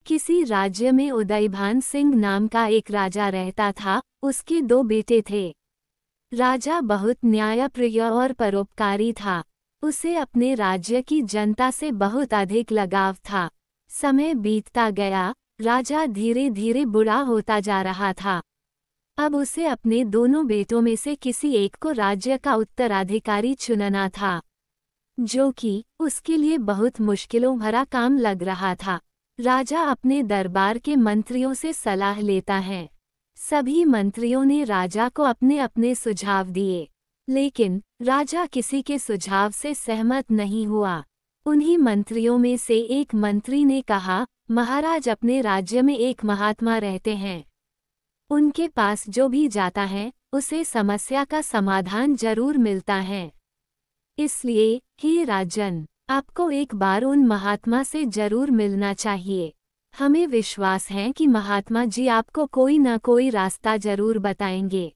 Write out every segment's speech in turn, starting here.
किसी राज्य में उदयभान सिंह नाम का एक राजा रहता था। उसके दो बेटे थे। राजा बहुत न्यायप्रिय और परोपकारी था। उसे अपने राज्य की जनता से बहुत अधिक लगाव था। समय बीतता गया, राजा धीरे धीरे बूढ़ा होता जा रहा था। अब उसे अपने दोनों बेटों में से किसी एक को राज्य का उत्तराधिकारी चुनना था, जो कि उसके लिए बहुत मुश्किलों भरा काम लग रहा था। राजा अपने दरबार के मंत्रियों से सलाह लेता है। सभी मंत्रियों ने राजा को अपने अपने सुझाव दिए, लेकिन राजा किसी के सुझाव से सहमत नहीं हुआ। उन्हीं मंत्रियों में से एक मंत्री ने कहा, महाराज, अपने राज्य में एक महात्मा रहते हैं। उनके पास जो भी जाता है उसे समस्या का समाधान जरूर मिलता है। इसलिए हे राजन, आपको एक बार उन महात्मा से जरूर मिलना चाहिए। हमें विश्वास है कि महात्मा जी आपको कोई न कोई रास्ता जरूर बताएंगे।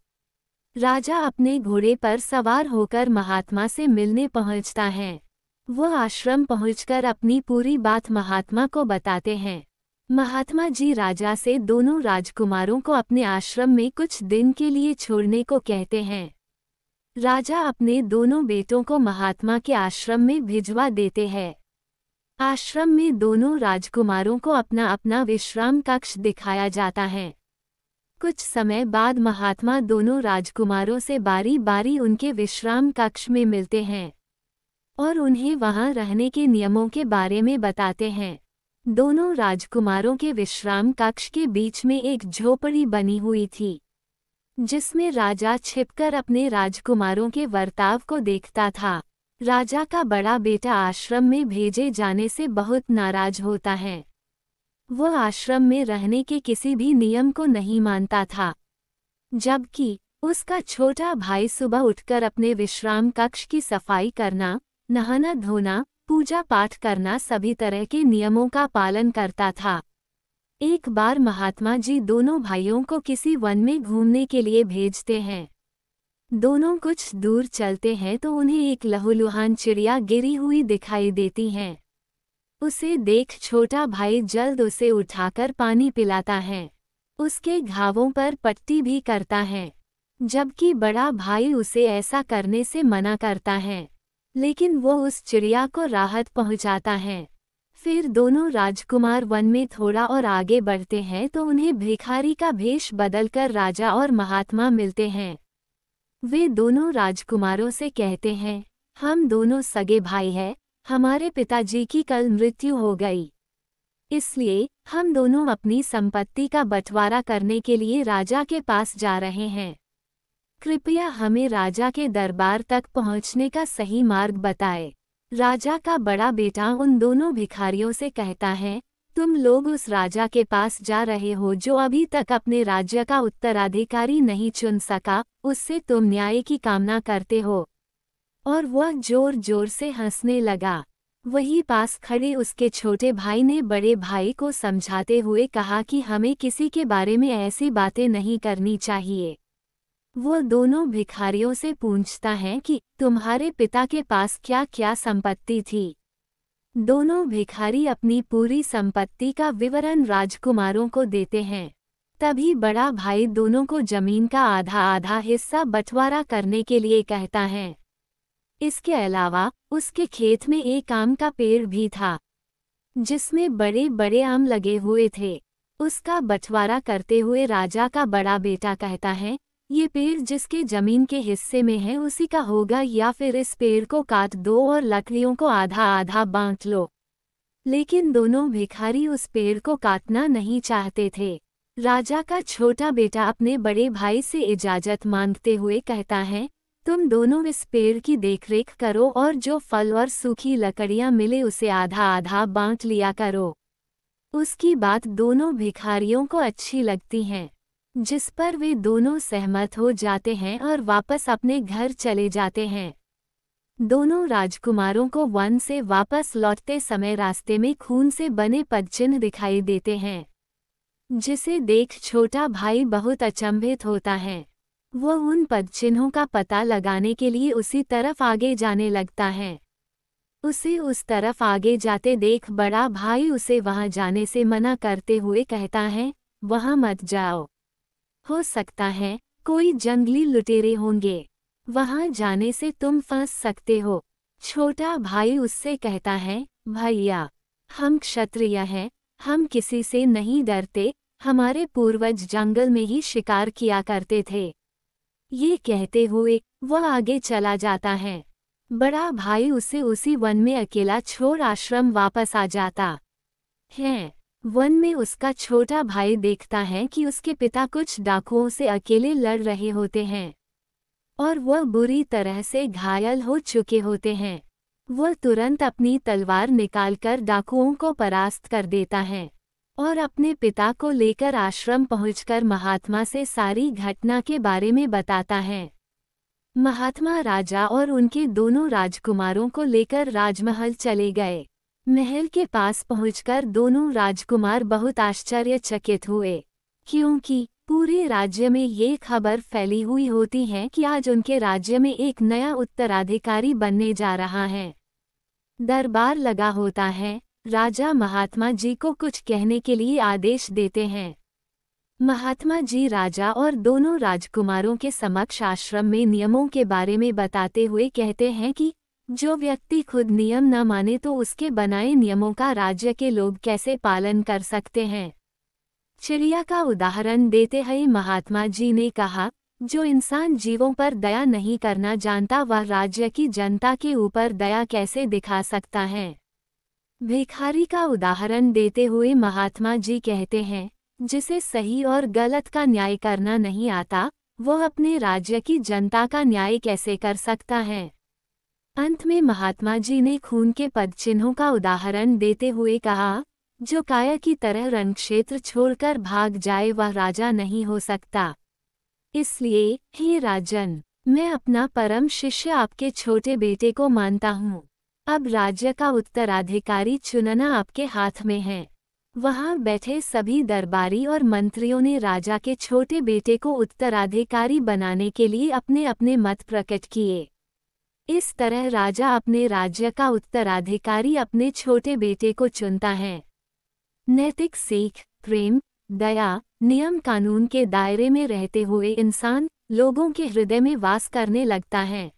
राजा अपने घोड़े पर सवार होकर महात्मा से मिलने पहुंचता है। वह आश्रम पहुंचकर अपनी पूरी बात महात्मा को बताते हैं। महात्मा जी राजा से दोनों राजकुमारों को अपने आश्रम में कुछ दिन के लिए छोड़ने को कहते हैं। राजा अपने दोनों बेटों को महात्मा के आश्रम में भिजवा देते हैं। आश्रम में दोनों राजकुमारों को अपना अपना विश्राम कक्ष दिखाया जाता है। कुछ समय बाद महात्मा दोनों राजकुमारों से बारी बारी उनके विश्राम कक्ष में मिलते हैं और उन्हें वहां रहने के नियमों के बारे में बताते हैं। दोनों राजकुमारों के विश्राम कक्ष के बीच में एक झोपड़ी बनी हुई थी, जिसमें राजा छिपकर अपने राजकुमारों के बर्ताव को देखता था। राजा का बड़ा बेटा आश्रम में भेजे जाने से बहुत नाराज होता है। वह आश्रम में रहने के किसी भी नियम को नहीं मानता था, जबकि उसका छोटा भाई सुबह उठकर अपने विश्राम कक्ष की सफाई करना, नहाना धोना, पूजा पाठ करना, सभी तरह के नियमों का पालन करता था। एक बार महात्मा जी दोनों भाइयों को किसी वन में घूमने के लिए भेजते हैं। दोनों कुछ दूर चलते हैं तो उन्हें एक लहूलुहान चिड़िया गिरी हुई दिखाई देती है। उसे देख छोटा भाई जल्द उसे उठाकर पानी पिलाता है। उसके घावों पर पट्टी भी करता है, जबकि बड़ा भाई उसे ऐसा करने से मना करता है, लेकिन वो उस चिड़िया को राहत पहुंचाता है। फिर दोनों राजकुमार वन में थोड़ा और आगे बढ़ते हैं तो उन्हें भिखारी का भेष बदलकर राजा और महात्मा मिलते हैं। वे दोनों राजकुमारों से कहते हैं, हम दोनों सगे भाई हैं, हमारे पिताजी की कल मृत्यु हो गई, इसलिए हम दोनों अपनी संपत्ति का बंटवारा करने के लिए राजा के पास जा रहे हैं। कृपया हमें राजा के दरबार तक पहुंचने का सही मार्ग बताएं। राजा का बड़ा बेटा उन दोनों भिखारियों से कहता है, तुम लोग उस राजा के पास जा रहे हो जो अभी तक अपने राज्य का उत्तराधिकारी नहीं चुन सका, उससे तुम न्याय की कामना करते हो। और वह जोर जोर से हंसने लगा। वहीं पास खड़े उसके छोटे भाई ने बड़े भाई को समझाते हुए कहा कि हमें किसी के बारे में ऐसी बातें नहीं करनी चाहिए। वो दोनों भिखारियों से पूछता है कि तुम्हारे पिता के पास क्या क्या संपत्ति थी। दोनों भिखारी अपनी पूरी संपत्ति का विवरण राजकुमारों को देते हैं। तभी बड़ा भाई दोनों को जमीन का आधा आधा हिस्सा बंटवारा करने के लिए कहता है। इसके अलावा उसके खेत में एक आम का पेड़ भी था, जिसमें बड़े बड़े आम लगे हुए थे। उसका बंटवारा करते हुए राजा का बड़ा बेटा कहता है, ये पेड़ जिसके जमीन के हिस्से में है उसी का होगा, या फिर इस पेड़ को काट दो और लकड़ियों को आधा आधा बांट लो। लेकिन दोनों भिखारी उस पेड़ को काटना नहीं चाहते थे। राजा का छोटा बेटा अपने बड़े भाई से इजाजत मांगते हुए कहता है, तुम दोनों इस पेड़ की देखरेख करो और जो फल और सूखी लकड़ियां मिले उसे आधा आधा बांट लिया करो। उसकी बात दोनों भिखारियों को अच्छी लगती है, जिस पर वे दोनों सहमत हो जाते हैं और वापस अपने घर चले जाते हैं। दोनों राजकुमारों को वन से वापस लौटते समय रास्ते में खून से बने पदचिन्ह दिखाई देते हैं, जिसे देख छोटा भाई बहुत अचंभित होता है। वह उन पदचिन्हों का पता लगाने के लिए उसी तरफ आगे जाने लगता है। उसे उस तरफ आगे जाते देख बड़ा भाई उसे वहां जाने से मना करते हुए कहता है, वहां मत जाओ। हो सकता है कोई जंगली लुटेरे होंगे, वहां जाने से तुम फंस सकते हो। छोटा भाई उससे कहता है, भैया, हम क्षत्रिय हैं, हम किसी से नहीं डरते, हमारे पूर्वज जंगल में ही शिकार किया करते थे। ये कहते हुए वह आगे चला जाता है। बड़ा भाई उसे उसी वन में अकेला छोड़ आश्रम वापस आ जाता है। वन में उसका छोटा भाई देखता है कि उसके पिता कुछ डाकुओं से अकेले लड़ रहे होते हैं और वह बुरी तरह से घायल हो चुके होते हैं। वह तुरंत अपनी तलवार निकालकर डाकुओं को परास्त कर देता है और अपने पिता को लेकर आश्रम पहुंचकर महात्मा से सारी घटना के बारे में बताता है। महात्मा राजा और उनके दोनों राजकुमारों को लेकर राजमहल चले गए। महल के पास पहुंचकर दोनों राजकुमार बहुत आश्चर्यचकित हुए, क्योंकि पूरे राज्य में ये खबर फैली हुई होती है कि आज उनके राज्य में एक नया उत्तराधिकारी बनने जा रहा है। दरबार लगा होता है। राजा महात्मा जी को कुछ कहने के लिए आदेश देते हैं। महात्मा जी राजा और दोनों राजकुमारों के समक्ष आश्रम में नियमों के बारे में बताते हुए कहते हैं कि जो व्यक्ति खुद नियम न माने तो उसके बनाए नियमों का राज्य के लोग कैसे पालन कर सकते हैं। चिड़िया का उदाहरण देते हुए महात्मा जी ने कहा, जो इंसान जीवों पर दया नहीं करना जानता वह राज्य की जनता के ऊपर दया कैसे दिखा सकता है। भिखारी का उदाहरण देते हुए महात्मा जी कहते हैं, जिसे सही और गलत का न्याय करना नहीं आता, वह अपने राज्य की जनता का न्याय कैसे कर सकता है। अंत में महात्मा जी ने खून के पदचिन्हों का उदाहरण देते हुए कहा, जो काया की तरह रणक्षेत्र छोड़कर भाग जाए वह राजा नहीं हो सकता। इसलिए हे राजन, मैं अपना परम शिष्य आपके छोटे बेटे को मानता हूँ। अब राज्य का उत्तराधिकारी चुनना आपके हाथ में है। वहां बैठे सभी दरबारी और मंत्रियों ने राजा के छोटे बेटे को उत्तराधिकारी बनाने के लिए अपने अपने मत प्रकट किए। इस तरह राजा अपने राज्य का उत्तराधिकारी अपने छोटे बेटे को चुनता है। नैतिक सीख, प्रेम, दया, नियम कानून के दायरे में रहते हुए इंसान लोगों के हृदय में वास करने लगता है।